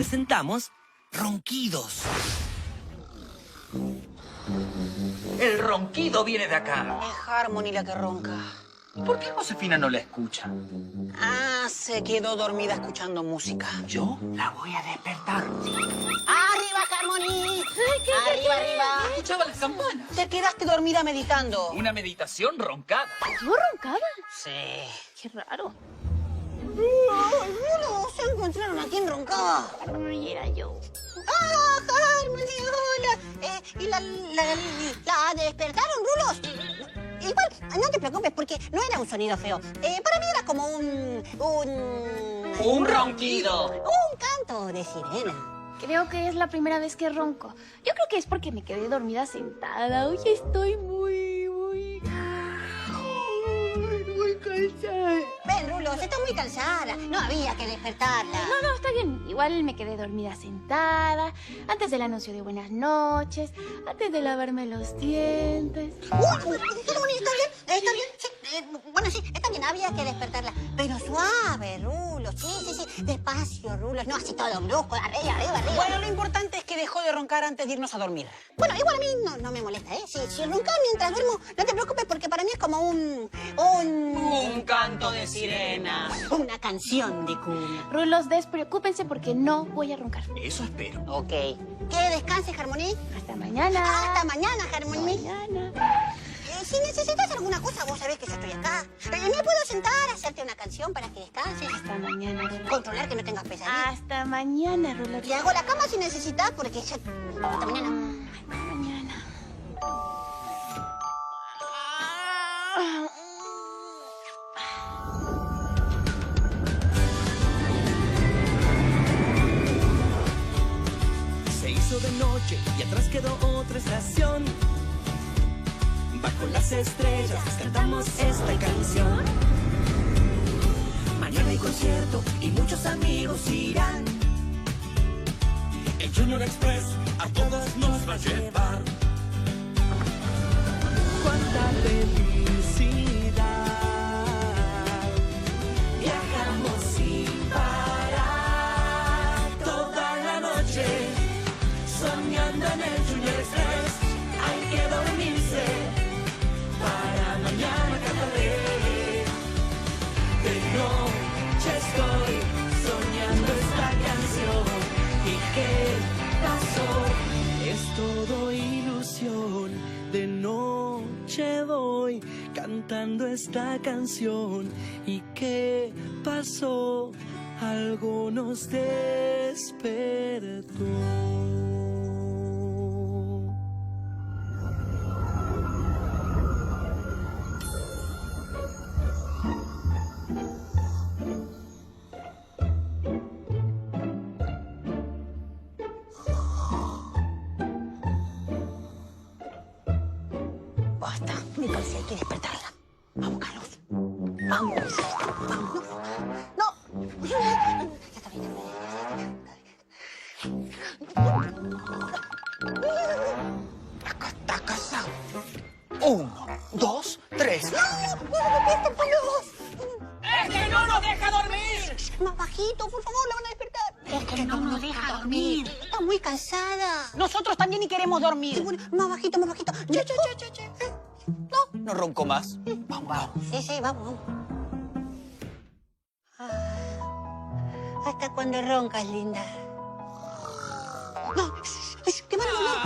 presentamos Ronquidos. El ronquido viene de acá. Es Harmony la que ronca. ¿Por qué Josefina no la escucha? Ah, se quedó dormida escuchando música. Yo la voy a despertar. ¡Arriba, Harmony! ¡Arriba, arriba! Escuchaba las campanas. Te quedaste dormida meditando. Una meditación roncada. ¿Yo roncaba? Sí. Qué raro. No, se encontraron a quien roncaba. No era yo. ¡Ah, Harmony, hola! ¿Y la despertaron, Rulos? Igual, no te preocupes, porque no era un sonido feo. Para mí era como Un ronquido. un canto de sirena. Creo que es la primera vez que ronco. Yo creo que es porque me quedé dormida sentada. Hoy estoy muy cansada. Ven, Rulos, está muy cansada. No había que despertarla. No, está bien. Igual me quedé dormida sentada, antes del anuncio de buenas noches, antes de lavarme los dientes. Uy, Harmony, ¿está bien? ¿Está bien? Sí, bueno, sí, está bien, había que despertarla. Pero suave, Rulos. Sí. Despacio, Rulos. No así todo brusco, arriba. Bueno, lo importante es que dejó de roncar antes de irnos a dormir. Bueno, igual a mí no me molesta, ¿eh? Si roncaba mientras duermo, no te preocupes porque para mí es como Un canto de sirena. una canción de cuna. Rulos, despreocúpense porque no voy a roncar. Eso espero. Ok. Que descanses, Harmony. Hasta mañana. Hasta mañana, Harmony. Mañana. Si necesitas alguna cosa, vos sabés que yo estoy acá. Me puedo sentar, hacerte una canción para que descanses. Hasta mañana, Rulos. Controlar que no tengas pesadillas. Hasta mañana, Rulos. Te hago la cama si necesitas porque ya... Hasta mañana. Hasta mañana. 6 de noche y atrás quedó otra estación. Bajo las estrellas cantamos esta canción. Mañana hay concierto y muchos amigos irán. El Junior Express a todos nos va a llevar. Cuánta felicidad. Viajamos sin parar toda la noche, soñando en el Junior Express. Hay que dormirse para mañana cantaré. De noche estoy soñando esta canción. ¿Y qué pasó? Es todo ilusión. De noche voy cantando esta canción. ¿Y qué pasó? Algo nos despertó. Basta, me cansé, hay que despertarla. Vamos, Carlos. Vamos. No. Ya está bien. Acá está casa. 1, 2, 3. ¡No, despierta, Carlos! ¡Es que no nos deja dormir! Más bajito, por favor, la van a despertar. Es que no nos deja dormir. Está muy cansada. Nosotros también y queremos dormir. Bueno, más bajito. No ronco más. Vamos. Sí, vamos. Hasta cuando roncas, linda. No, qué mal olor.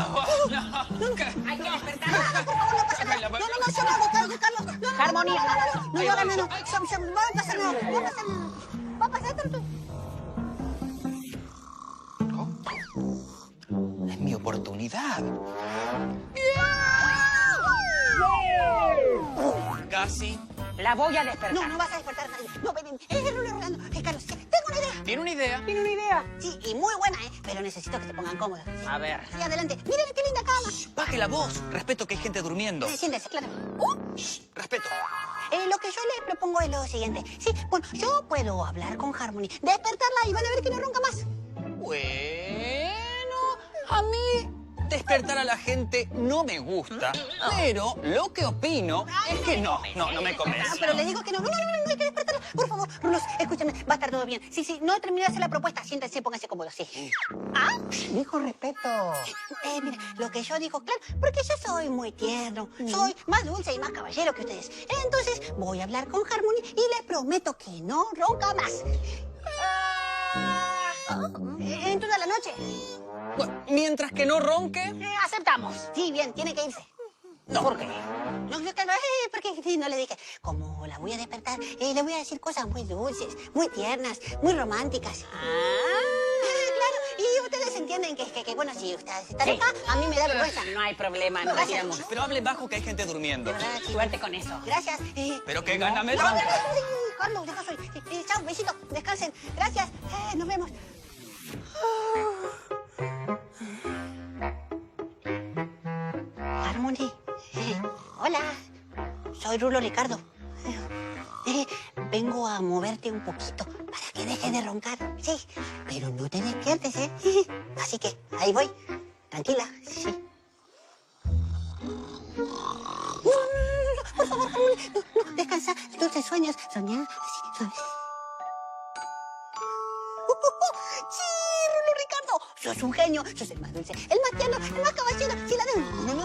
Hay que despertarla. Por favor, no pasa nada. No, yo no hago, Carlos. No, Harmony. No lo hagas, no. Va a pasar nada. Va a pasar tanto. Es mi oportunidad. Casi. La voy a despertar. No vas a despertar a nadie. No, ven. Rolando. Carlos, tengo una idea. ¿Tiene una idea? ¿Tiene una idea? Sí, y muy buena, ¿eh? Pero necesito que se pongan cómodos. A ver. Sí, adelante. Miren qué linda cama. Baje la voz. Respeto que hay gente durmiendo. Siéntese, claro. Respeto. Lo que yo les propongo es lo siguiente. Sí, bueno, yo puedo hablar con Harmony, despertarla y van a ver que no ronca más. Bueno, a mí despertar a la gente no me gusta, pero lo que opino es que no me convence. Pero les digo que no hay que despertarlo. Por favor, Rulos, escúchame, va a estar todo bien. Sí, no terminé de hacer la propuesta. Siéntense, pónganse cómodos, sí. ¿Ah? Dijo respeto. Mira, lo que yo digo, claro, porque yo soy muy tierno, soy más dulce y más caballero que ustedes. Entonces, voy a hablar con Harmony y les prometo que no ronca más. En toda la noche. Bueno, mientras que no ronque... Aceptamos. Sí, bien, tiene que irse. No. ¿Por qué? No, porque sí, no le dije. Como la voy a despertar, le voy a decir cosas muy dulces, muy tiernas, muy románticas. Claro, y ustedes entienden que bueno, si ustedes están acá, a mí me da vergüenza. No hay problema, nos Gracias. retiramos. Pero hable bajo que hay gente durmiendo. Suerte con eso. Gracias. Pero qué gana me No, da. Carlos, deja soy. Chao, besito, descansen. Gracias. Nos vemos. Harmony. Hola. Soy Rulo Ricardo. Vengo a moverte un poquito para que dejes de roncar. Sí, pero no te despiertes, ¿eh? Así que ahí voy. Tranquila. Sí. No, por favor, Harmony. No, descansa. Dulces sueños. Soñar. Así, suave. ¡Sí, Rulo Ricardo! Sos un genio, sos el más dulce, el más tierno, el más caballero. Sí, la de... No.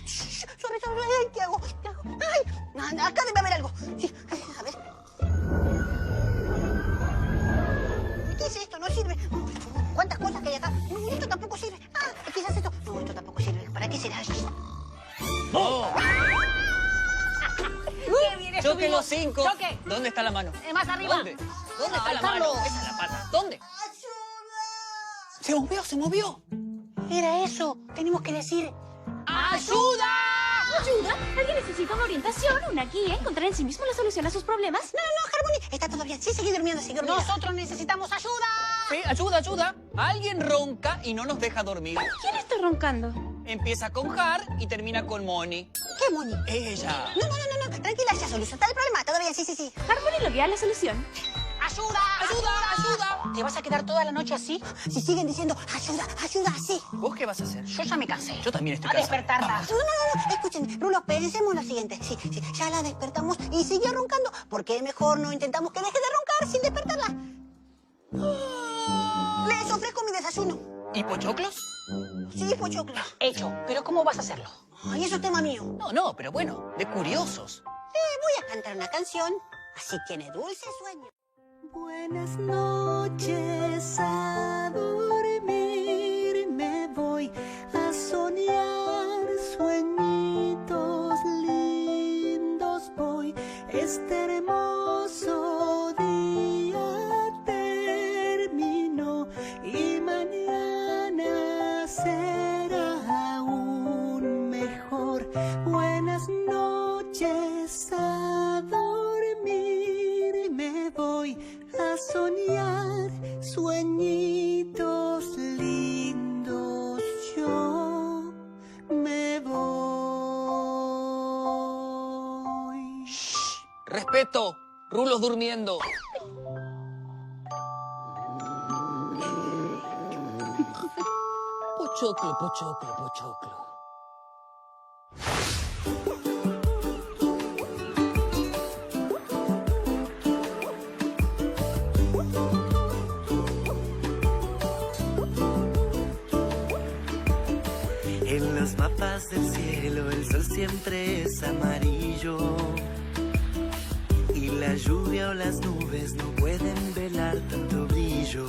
Suave. Ay, ¿qué hago? Ay, acá debe haber algo. Sí, a ver. ¿Qué es esto? No sirve. ¿Cuántas cosas que hay acá? No, esto tampoco sirve. Quizás esto... No, esto tampoco sirve. ¿Para qué será? ¡No! ¡Qué bien Choque estuvimos! los 5. ¡Choque! ¿Dónde está la mano? Más arriba. ¿Dónde está la Carlos. mano? Esa es la pata. ¿Dónde? Se movió. Era eso. Tenemos que decir... ¡Ayuda! ¿Ayuda? ¿Alguien necesita una orientación, una guía, encontrar en sí mismo la solución a sus problemas? No, Harmony. Está todo bien. Sí, sigue durmiendo, sigue durmiendo. Nosotros necesitamos ayuda. Sí, ayuda. Alguien ronca y no nos deja dormir. ¿Quién está roncando? Empieza con Har y termina con Moni. ¿Qué, Moni? Ella. No. Tranquila, ya solucionaste el problema. Todo bien, sí. Harmony lo guía a la solución. ¡Ayuda! ¿Te vas a quedar toda la noche así? Si siguen diciendo ayuda, así. ¿Vos qué vas a hacer? Yo ya me cansé. Yo también estoy A cansado. despertarla. No. Escuchen, Rulo, pensemos lo siguiente. Sí, ya la despertamos y siguió roncando. ¿Por qué mejor no intentamos que deje de roncar sin despertarla? Les ofrezco mi desayuno. ¿Y pochoclos? Sí, pochoclo. Hecho. ¿Pero cómo vas a hacerlo? Ay, eso es tema mío. No, pero bueno, de curiosos. Voy a cantar una canción. Así tiene dulce sueño. Buenas noches, a dormir me voy a soñar sueñitos lindos voy. Este hermoso día terminó y mañana será aún mejor. Buenas noches, a dormir me voy a soñar sueñitos lindos, yo me voy. Respeto, Rulos durmiendo. Pochoclo. En los mapas del cielo el sol siempre es amarillo y la lluvia o las nubes no pueden velar tanto brillo.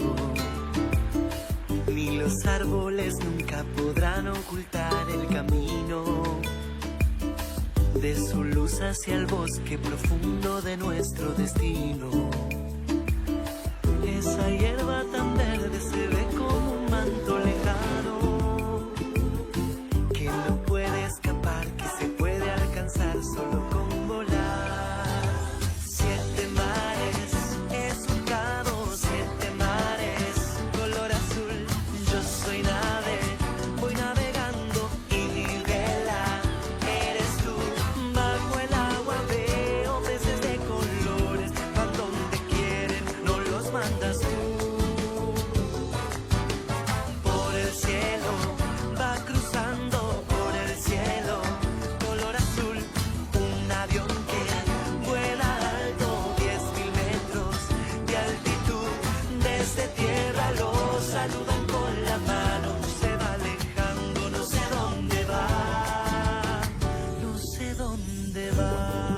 Ni los árboles nunca podrán ocultar el camino de su luz hacia el bosque profundo de nuestro destino. Esa hierba tan verde se ve como un manto lejano que no puede escapar, que se puede alcanzar solo con volar. 7 mares es un cabo, 7 mares color azul. Yo soy nave, voy navegando y vela eres tú. Bajo el agua veo peces de colores, van donde quieren, no los mandas tú. saludan con la mano, se va alejando, no sé dónde va, no sé dónde va.